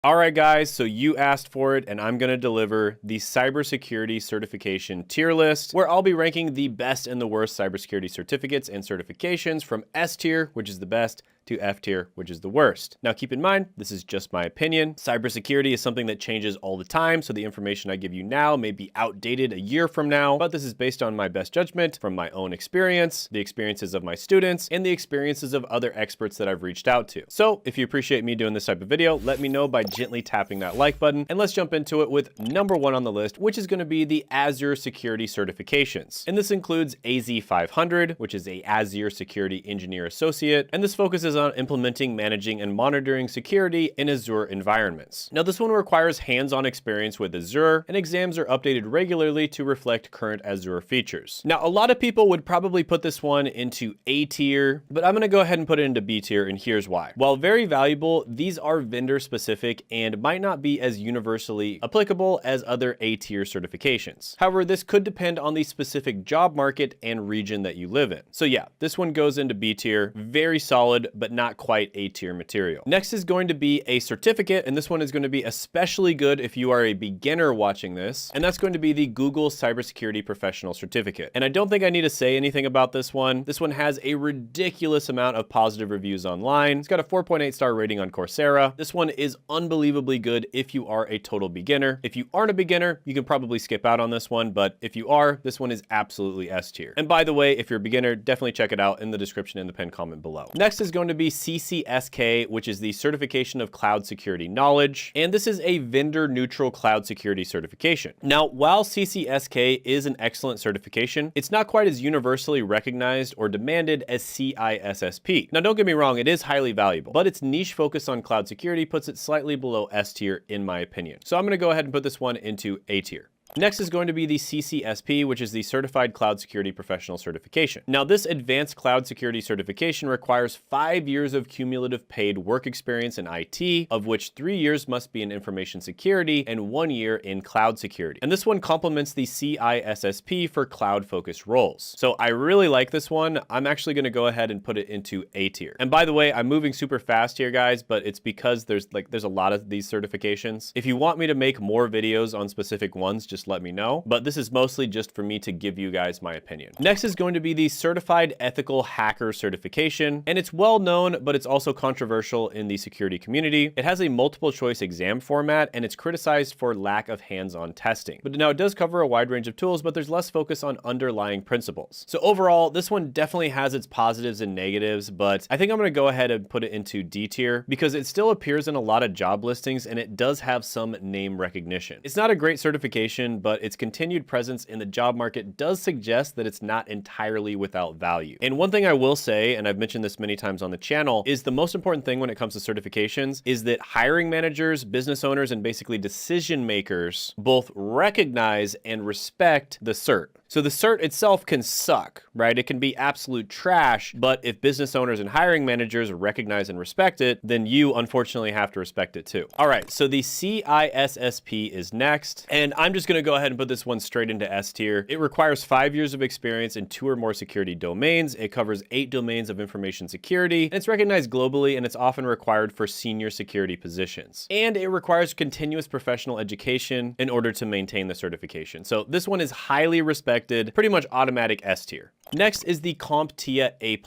All right, guys, so you asked for it, and I'm going to deliver the cybersecurity certification tier list, where I'll be ranking the best and the worst cybersecurity certificates and certifications from S tier, which is the best, to F tier, which is the worst. Now, keep in mind, this is just my opinion. Cybersecurity is something that changes all the time, so the information I give you now may be outdated a year from now, but this is based on my best judgment from my own experience, the experiences of my students, and the experiences of other experts that I've reached out to. So if you appreciate me doing this type of video, let me know by gently tapping that like button, and let's jump into it with number one on the list, which is going to be the Azure Security certifications. And this includes AZ500, which is a Azure Security Engineer Associate, and this focuses on implementing, managing, and monitoring security in Azure environments. Now, this one requires hands-on experience with Azure, and exams are updated regularly to reflect current Azure features. Now, a lot of people would probably put this one into A tier, but I'm going to go ahead and put it into B tier, and here's why. While very valuable, these are vendor-specific and might not be as universally applicable as other A tier certifications. However, this could depend on the specific job market and region that you live in. So yeah, this one goes into B tier, very solid, but not quite A tier material. Next is going to be a certificate, and this one is going to be especially good if you are a beginner watching this, and that's going to be the Google Cybersecurity Professional Certificate. And I don't think I need to say anything about this one. This one has a ridiculous amount of positive reviews online. It's got a 4.8 star rating on Coursera. This one is unbelievably good if you are a total beginner. If you aren't a beginner, you can probably skip out on this one, but if you are, this one is absolutely S tier. And by the way, if you're a beginner, definitely check it out in the description in the pinned comment below. Next is going to be CCSK, which is the Certification of Cloud Security Knowledge, and this is a vendor-neutral cloud security certification. Now, while CCSK is an excellent certification, it's not quite as universally recognized or demanded as CISSP. Now, don't get me wrong, it is highly valuable, but its niche focus on cloud security puts it slightly below S tier in my opinion. So I'm going to go ahead and put this one into A tier. Next is going to be the CCSP, which is the Certified Cloud Security Professional Certification. Now, this advanced cloud security certification requires 5 years of cumulative paid work experience in IT, of which 3 years must be in information security and 1 year in cloud security. And this one complements the CISSP for cloud-focused roles. So I really like this one. I'm actually going to go ahead and put it into A tier. And by the way, I'm moving super fast here, guys, but it's because there's a lot of these certifications. If you want me to make more videos on specific ones, just let me know, but this is mostly just for me to give you guys my opinion. Next is going to be the Certified Ethical Hacker certification, and it's well known, but it's also controversial in the security community. It has a multiple choice exam format, and it's criticized for lack of hands-on testing. But now it does cover a wide range of tools, but there's less focus on underlying principles. So overall, this one definitely has its positives and negatives, but I think I'm going to go ahead and put it into D tier because it still appears in a lot of job listings, and it does have some name recognition. It's not a great certification, but its continued presence in the job market does suggest that it's not entirely without value. And one thing I will say, and I've mentioned this many times on the channel, is the most important thing when it comes to certifications is that hiring managers, business owners, and basically decision makers both recognize and respect the cert. So the cert itself can suck, right? It can be absolute trash, but if business owners and hiring managers recognize and respect it, then you unfortunately have to respect it too. All right, so the CISSP is next, and I'm just gonna go ahead and put this one straight into S tier. It requires 5 years of experience in 2 or more security domains. It covers 8 domains of information security, and it's recognized globally, and it's often required for senior security positions. And it requires continuous professional education in order to maintain the certification. So this one is highly respected, pretty much automatic S tier. Next is the CompTIA A+.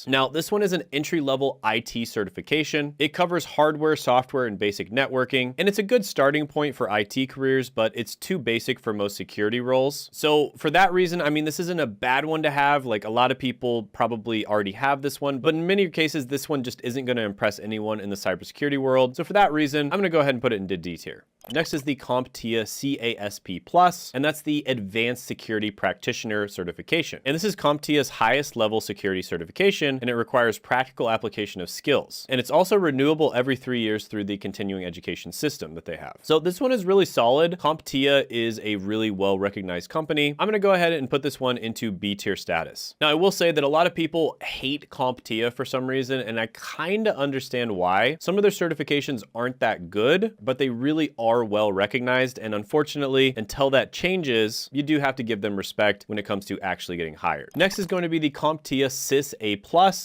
Now, this one is an entry-level IT certification. It covers hardware, software, and basic networking, and it's a good starting point for IT careers, but it's too basic for most security roles. So for that reason, I mean, this isn't a bad one to have. Like, a lot of people probably already have this one, but in many cases, this one just isn't going to impress anyone in the cybersecurity world. So for that reason, I'm going to go ahead and put it into D tier. Next is the CompTIA CASP+, and that's the Advanced Security Practitioner certification. And this is CompTIA's highest level security certification, and it requires practical application of skills. And it's also renewable every 3 years through the continuing education system that they have. So this one is really solid. CompTIA is a really well-recognized company. I'm gonna go ahead and put this one into B tier status. Now, I will say that a lot of people hate CompTIA for some reason, and I kinda understand why. Some of their certifications aren't that good, but they really are are well recognized, and unfortunately, until that changes, you do have to give them respect when it comes to actually getting hired. Next is going to be the CompTIA CIS A+,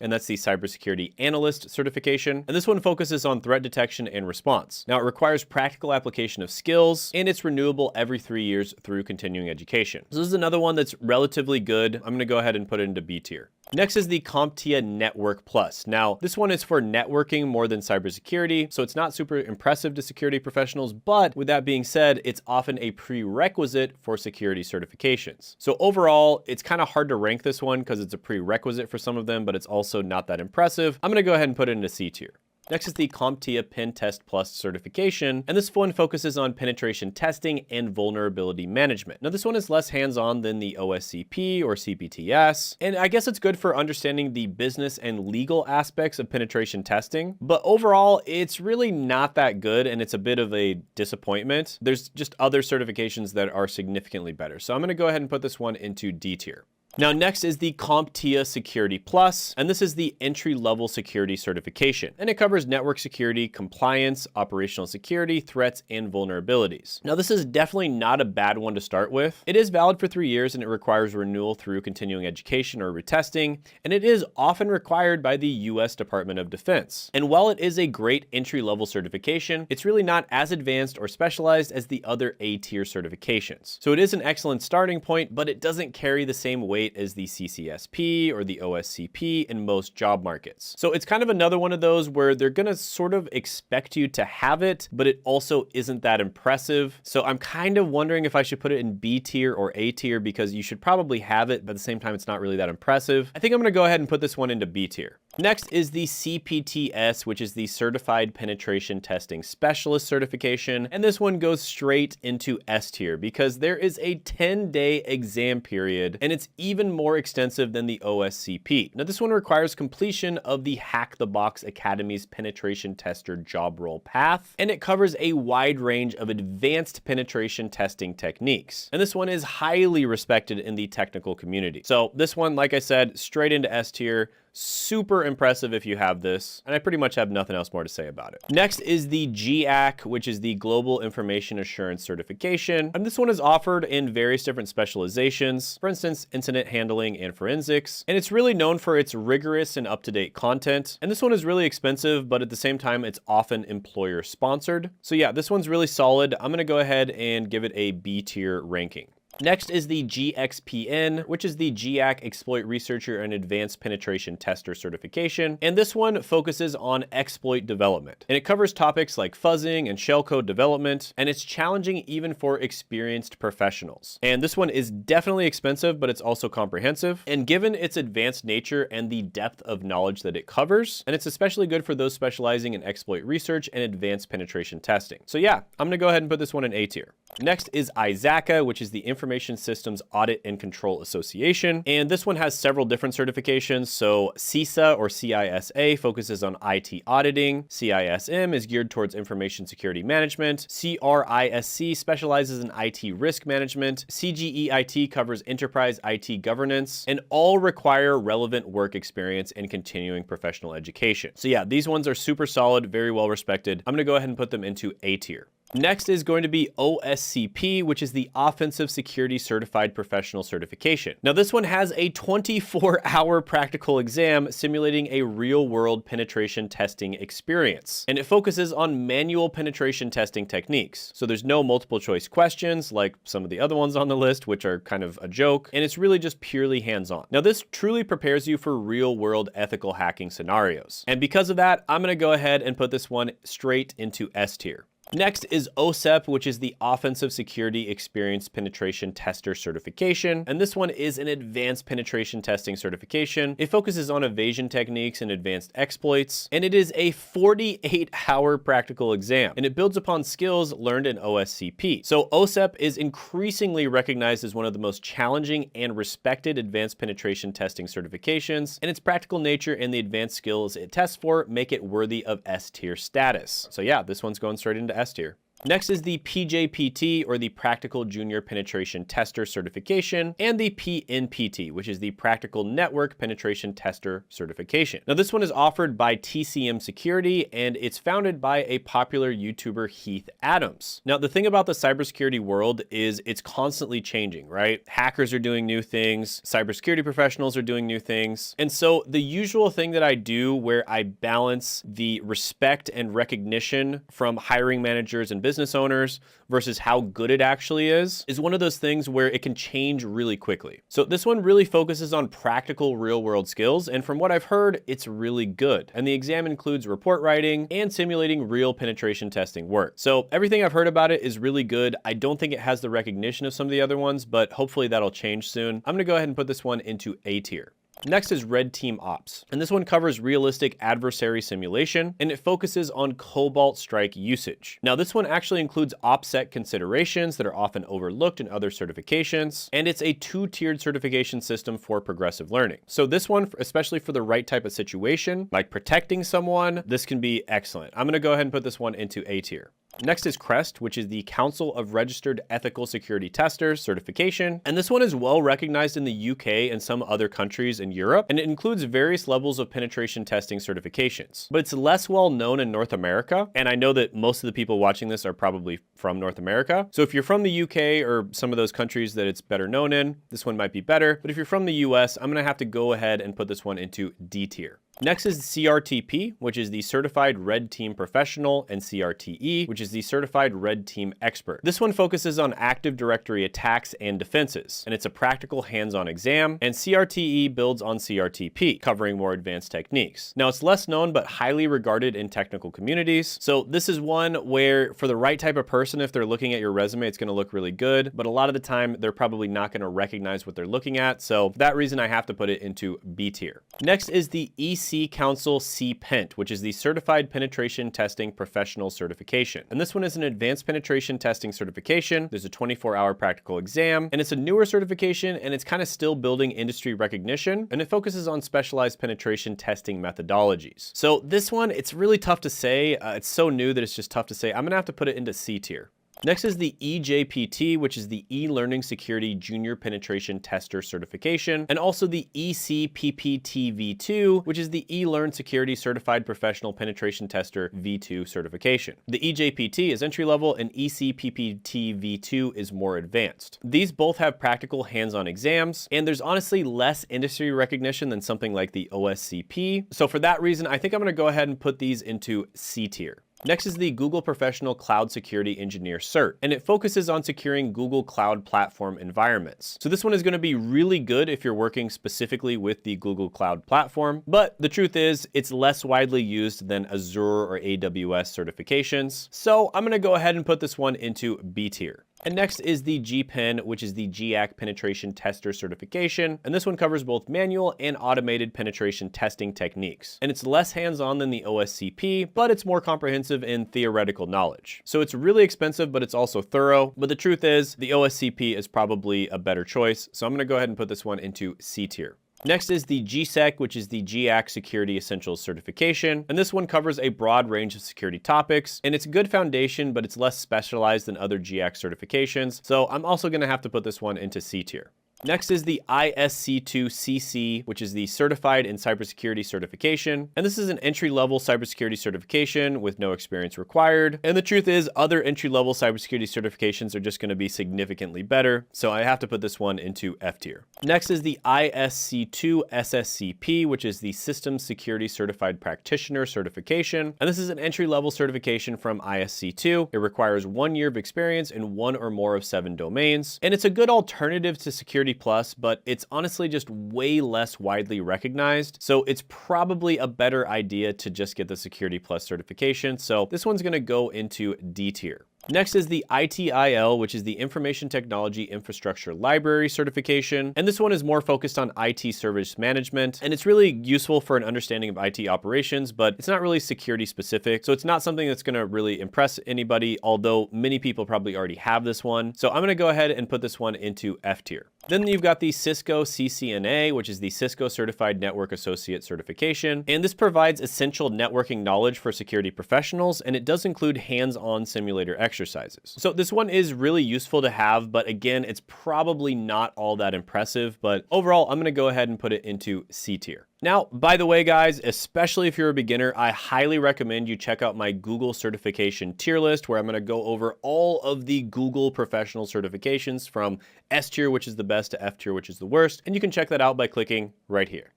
and that's the Cybersecurity Analyst certification. And this one focuses on threat detection and response. Now, it requires practical application of skills, and it's renewable every 3 years through continuing education. So this is another one that's relatively good. I'm gonna go ahead and put it into B tier. Next is the CompTIA Network Plus. Now, this one is for networking more than cybersecurity, so it's not super impressive to security professionals, but with that being said, it's often a prerequisite for security certifications. So overall, it's kind of hard to rank this one because it's a prerequisite for some of them, but it's also not that impressive. I'm gonna go ahead and put it into C tier. Next is the CompTIA Pen Test Plus certification, and this one focuses on penetration testing and vulnerability management. Now, this one is less hands-on than the OSCP or CPTS, and I guess it's good for understanding the business and legal aspects of penetration testing, but overall, it's really not that good, and it's a bit of a disappointment. There's just other certifications that are significantly better. So I'm gonna go ahead and put this one into D tier. Now, next is the CompTIA Security Plus, and this is the entry-level security certification, and it covers network security, compliance, operational security, threats, and vulnerabilities. Now, this is definitely not a bad one to start with. It is valid for 3 years, and it requires renewal through continuing education or retesting, and it is often required by the US Department of Defense. And while it is a great entry-level certification, it's really not as advanced or specialized as the other A-tier certifications. So it is an excellent starting point, but it doesn't carry the same weight as the CCSP or the OSCP in most job markets. So it's kind of another one of those where they're gonna sort of expect you to have it, but it also isn't that impressive. So I'm kind of wondering if I should put it in B tier or A tier because you should probably have it, but at the same time, it's not really that impressive. I think I'm gonna go ahead and put this one into B tier. Next is the CPTS, which is the Certified Penetration Testing Specialist certification. And this one goes straight into S tier because there is a 10-day exam period, and it's even more extensive than the OSCP. Now, this one requires completion of the Hack the Box Academy's penetration tester job role path, and it covers a wide range of advanced penetration testing techniques. And this one is highly respected in the technical community. So this one, like I said, straight into S tier. Super impressive if you have this, and I pretty much have nothing else more to say about it. Next is the GAC, which is the Global Information Assurance Certification, and this one is offered in various different specializations, for instance, incident handling and forensics, and it's really known for its rigorous and up-to-date content, and this one is really expensive, but at the same time, it's often employer-sponsored. So yeah, this one's really solid. I'm gonna go ahead and give it a B tier ranking. Next is the GXPN, which is the GAC Exploit Researcher and Advanced Penetration Tester certification. And this one focuses on exploit development. And it covers topics like fuzzing and shellcode development, and it's challenging even for experienced professionals. And this one is definitely expensive, but it's also comprehensive. And given its advanced nature and the depth of knowledge that it covers, and it's especially good for those specializing in exploit research and advanced penetration testing. So yeah, I'm gonna go ahead and put this one in A tier. Next is ISACA, which is the Information Systems Audit and Control Association. And this one has several different certifications. So CISA or CISA focuses on IT auditing. CISM is geared towards information security management. CRISC specializes in IT risk management. CGEIT covers enterprise IT governance, and all require relevant work experience and continuing professional education. So yeah, these ones are super solid, very well respected. I'm gonna go ahead and put them into A tier. Next is going to be OSCP, which is the Offensive Security Certified Professional Certification. Now, this one has a 24-hour practical exam simulating a real-world penetration testing experience, and it focuses on manual penetration testing techniques. So there's no multiple choice questions like some of the other ones on the list, which are kind of a joke, and it's really just purely hands-on. Now, this truly prepares you for real-world ethical hacking scenarios. And because of that, I'm gonna go ahead and put this one straight into S tier. Next is OSEP, which is the Offensive Security Experienced Penetration Tester certification. And this one is an advanced penetration testing certification. It focuses on evasion techniques and advanced exploits. And it is a 48-hour practical exam. And it builds upon skills learned in OSCP. So OSEP is increasingly recognized as one of the most challenging and respected advanced penetration testing certifications. And its practical nature and the advanced skills it tests for make it worthy of S tier status. So yeah, this one's going straight into S tier. Next is the PJPT, or the Practical Junior Penetration Tester certification, and the PNPT, which is the Practical Network Penetration Tester certification. Now, this one is offered by TCM Security, and it's founded by a popular YouTuber, Heath Adams. Now, the thing about the cybersecurity world is it's constantly changing, right? Hackers are doing new things, cybersecurity professionals are doing new things. And so the usual thing that I do where I balance the respect and recognition from hiring managers and business owners versus how good it actually is one of those things where it can change really quickly. So this one really focuses on practical real world skills. And from what I've heard, it's really good. And the exam includes report writing and simulating real penetration testing work. So everything I've heard about it is really good. I don't think it has the recognition of some of the other ones, but hopefully that'll change soon. I'm gonna go ahead and put this one into A tier. Next is Red Team Ops, and this one covers realistic adversary simulation, and it focuses on Cobalt Strike usage. Now, this one actually includes OPSEC considerations that are often overlooked in other certifications, and it's a 2-tiered certification system for progressive learning. So this one, especially for the right type of situation, like protecting someone, this can be excellent. I'm gonna go ahead and put this one into A tier. Next is CREST, which is the Council of Registered Ethical Security Testers certification. And this one is well recognized in the UK and some other countries in Europe, and it includes various levels of penetration testing certifications. But it's less well known in North America, and I know that most of the people watching this are probably from North America. So if you're from the UK or some of those countries that it's better known in, this one might be better. But if you're from the US, I'm gonna have to go ahead and put this one into D tier. Next is CRTP, which is the Certified Red Team Professional, and CRTE, which is the Certified Red Team Expert. This one focuses on Active Directory attacks and defenses, and it's a practical hands-on exam, and CRTE builds on CRTP, covering more advanced techniques. Now, it's less known, but highly regarded in technical communities. So this is one where for the right type of person, if they're looking at your resume, it's gonna look really good, but a lot of the time, they're probably not gonna recognize what they're looking at. So for that reason, I have to put it into B tier. Next is the EC Council CPENT, which is the Certified Penetration Testing Professional certification. And this one is an advanced penetration testing certification. There's a 24-hour practical exam, and it's a newer certification, and it's kind of still building industry recognition, and it focuses on specialized penetration testing methodologies. So this one, it's really tough to say. It's so new that it's just tough to say. I'm gonna have to put it into C tier. Next is the EJPT, which is the E-Learning Security Junior Penetration Tester certification, and also the ECPPT V2, which is the E-Learn Security Certified Professional Penetration Tester V2 certification. The EJPT is entry level, and ECPPT V2 is more advanced. These both have practical hands-on exams, and there's honestly less industry recognition than something like the OSCP. So for that reason, I think I'm gonna go ahead and put these into C tier. Next is the Google Professional Cloud Security Engineer Cert, and it focuses on securing Google Cloud Platform environments. So this one is going to be really good if you're working specifically with the Google Cloud Platform, but the truth is it's less widely used than Azure or AWS certifications. So I'm going to go ahead and put this one into B tier. And next is the GPEN, which is the GAC Penetration Tester certification. And this one covers both manual and automated penetration testing techniques. And it's less hands-on than the OSCP, but it's more comprehensive in theoretical knowledge. So it's really expensive, but it's also thorough. But the truth is the OSCP is probably a better choice. So I'm gonna go ahead and put this one into C tier. Next is the GSEC, which is the GAC Security Essentials certification. And this one covers a broad range of security topics, and it's a good foundation, but it's less specialized than other GAC certifications. So I'm also gonna have to put this one into C tier. Next is the ISC2CC, which is the Certified in Cybersecurity certification. And this is an entry-level cybersecurity certification with no experience required. And the truth is, other entry-level cybersecurity certifications are just going to be significantly better. So I have to put this one into F tier. Next is the ISC2SSCP, which is the Systems Security Certified Practitioner certification. And this is an entry-level certification from ISC2. It requires 1 year of experience in 1 or more of 7 domains. And it's a good alternative to Security Plus, but it's honestly just way less widely recognized. So it's probably a better idea to just get the Security Plus certification. So this one's gonna go into D tier. Next is the ITIL, which is the Information Technology Infrastructure Library certification. And this one is more focused on IT service management. And it's really useful for an understanding of IT operations, but it's not really security specific. So it's not something that's gonna really impress anybody, although many people probably already have this one. So I'm gonna go ahead and put this one into F tier. Then you've got the Cisco CCNA, which is the Cisco Certified Network Associate certification. And this provides essential networking knowledge for security professionals, and it does include hands-on simulator exercises. exercises. So this one is really useful to have, but again, it's probably not all that impressive, but overall, I'm gonna go ahead and put it into C tier. Now, by the way, guys, especially if you're a beginner, I highly recommend you check out my Google certification tier list, where I'm gonna go over all of the Google professional certifications from S tier, which is the best, to F tier, which is the worst. And you can check that out by clicking right here.